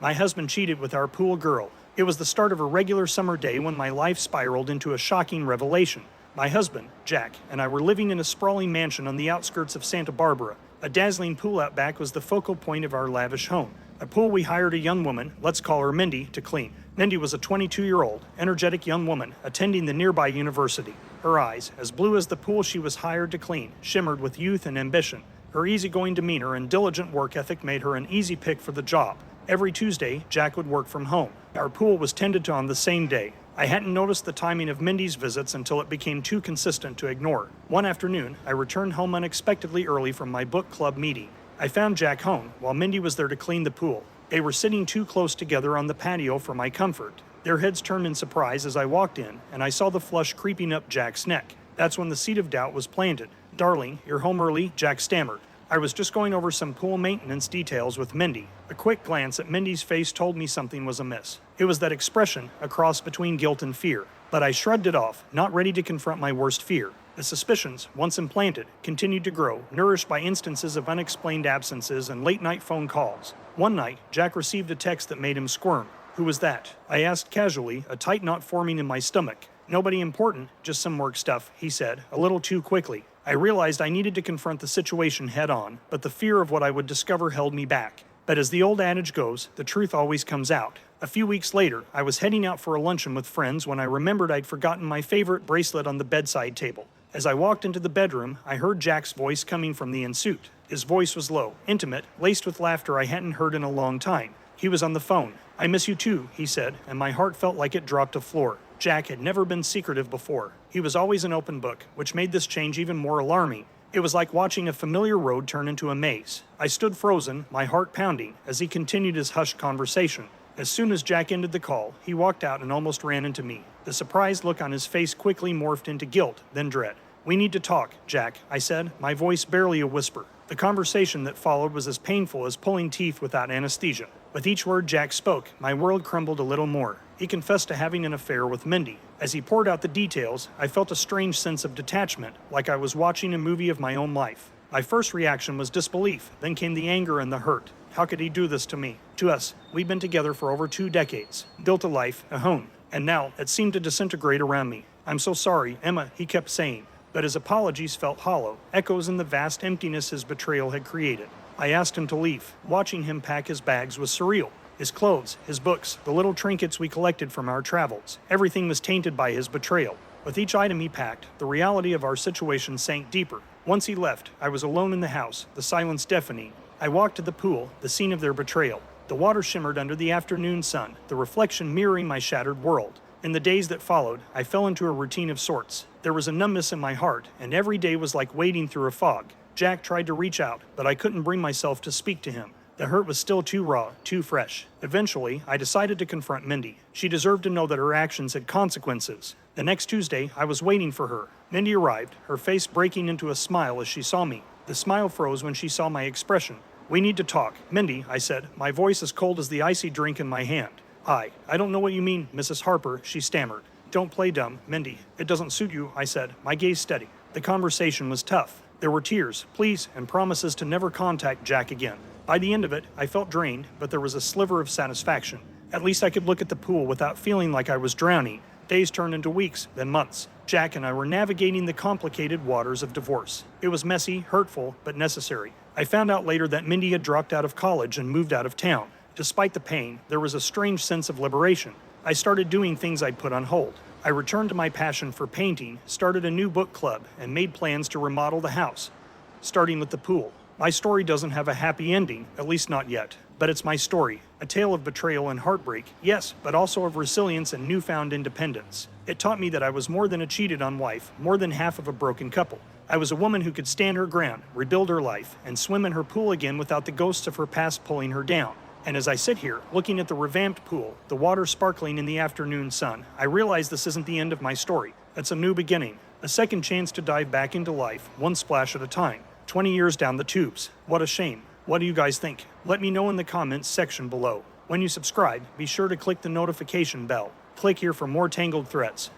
My husband cheated with our pool girl. It was the start of a regular summer day when my life spiraled into a shocking revelation. My husband, Jack, and I were living in a sprawling mansion on the outskirts of Santa Barbara. A dazzling pool out back was the focal point of our lavish home. A pool we hired a young woman, let's call her Mindy, to clean. Mindy was a 22-year-old, energetic young woman attending the nearby university. Her eyes, as blue as the pool she was hired to clean, shimmered with youth and ambition. Her easygoing demeanor and diligent work ethic made her an easy pick for the job. Every Tuesday, Jack would work from home. Our pool was tended to on the same day. I hadn't noticed the timing of Mindy's visits until it became too consistent to ignore. One afternoon, I returned home unexpectedly early from my book club meeting. I found Jack home while Mindy was there to clean the pool. They were sitting too close together on the patio for my comfort. Their heads turned in surprise as I walked in, and I saw the flush creeping up Jack's neck. That's when the seed of doubt was planted. "Darling, you're home early," Jack stammered. I was just going over some pool maintenance details with Mindy. A quick glance at Mindy's face told me something was amiss. It was that expression, a cross between guilt and fear. But I shrugged it off, not ready to confront my worst fear. The suspicions, once implanted, continued to grow, nourished by instances of unexplained absences and late-night phone calls. One night, Jack received a text that made him squirm. "Who was that?" I asked casually, a tight knot forming in my stomach. "Nobody important, just some work stuff," he said, a little too quickly. I realized I needed to confront the situation head-on, but the fear of what I would discover held me back. But as the old adage goes, the truth always comes out. A few weeks later, I was heading out for a luncheon with friends when I remembered I'd forgotten my favorite bracelet on the bedside table. As I walked into the bedroom, I heard Jack's voice coming from the ensuite. His voice was low, intimate, laced with laughter I hadn't heard in a long time. He was on the phone. "I miss you too," he said, and my heart felt like it dropped to floor. Jack had never been secretive before. He was always an open book, which made this change even more alarming. It was like watching a familiar road turn into a maze. I stood frozen, my heart pounding, as he continued his hushed conversation. As soon as Jack ended the call, he walked out and almost ran into me. The surprised look on his face quickly morphed into guilt, then dread. "We need to talk, Jack," I said, my voice barely a whisper. The conversation that followed was as painful as pulling teeth without anesthesia. With each word Jack spoke, my world crumbled a little more. He confessed to having an affair with Mindy. As he poured out the details, I felt a strange sense of detachment, like I was watching a movie of my own life. My first reaction was disbelief, then came the anger and the hurt. How could he do this to me? To us. We'd been together for over 2 decades, built a life, a home, and now it seemed to disintegrate around me. "I'm so sorry, Emma," he kept saying, but his apologies felt hollow, echoes in the vast emptiness his betrayal had created. I asked him to leave. Watching him pack his bags was surreal. His clothes, his books, the little trinkets we collected from our travels, everything was tainted by his betrayal. With each item he packed, the reality of our situation sank deeper. Once he left, I was alone in the house, the silence deafening. I walked to the pool, the scene of their betrayal. The water shimmered under the afternoon sun, the reflection mirroring my shattered world. In the days that followed, I fell into a routine of sorts. There was a numbness in my heart, and every day was like wading through a fog. Jack tried to reach out, but I couldn't bring myself to speak to him. The hurt was still too raw, too fresh. Eventually, I decided to confront Mindy. She deserved to know that her actions had consequences. The next Tuesday, I was waiting for her. Mindy arrived, her face breaking into a smile as she saw me. The smile froze when she saw my expression. "We need to talk." "Mindy," I said, my voice as cold as the icy drink in my hand. I don't know what you mean, Mrs. Harper," she stammered. "Don't play dumb, Mindy. It doesn't suit you," I said, my gaze steady. The conversation was tough. There were tears, pleas, and promises to never contact Jack again. By the end of it, I felt drained, but there was a sliver of satisfaction. At least I could look at the pool without feeling like I was drowning. Days turned into weeks, then months. Jack and I were navigating the complicated waters of divorce. It was messy, hurtful, but necessary. I found out later that Mindy had dropped out of college and moved out of town. Despite the pain, there was a strange sense of liberation. I started doing things I'd put on hold. I returned to my passion for painting, started a new book club, and made plans to remodel the house, starting with the pool. My story doesn't have a happy ending, at least not yet, but it's my story. A tale of betrayal and heartbreak, yes, but also of resilience and newfound independence. It taught me that I was more than a cheated-on wife, more than half of a broken couple. I was a woman who could stand her ground, rebuild her life, and swim in her pool again without the ghosts of her past pulling her down. And as I sit here, looking at the revamped pool, the water sparkling in the afternoon sun, I realize this isn't the end of my story. It's a new beginning, a second chance to dive back into life, one splash at a time. 20 years down the tubes. What a shame. What do you guys think? Let me know in the comments section below. When you subscribe, be sure to click the notification bell. Click here for more Tangled threads.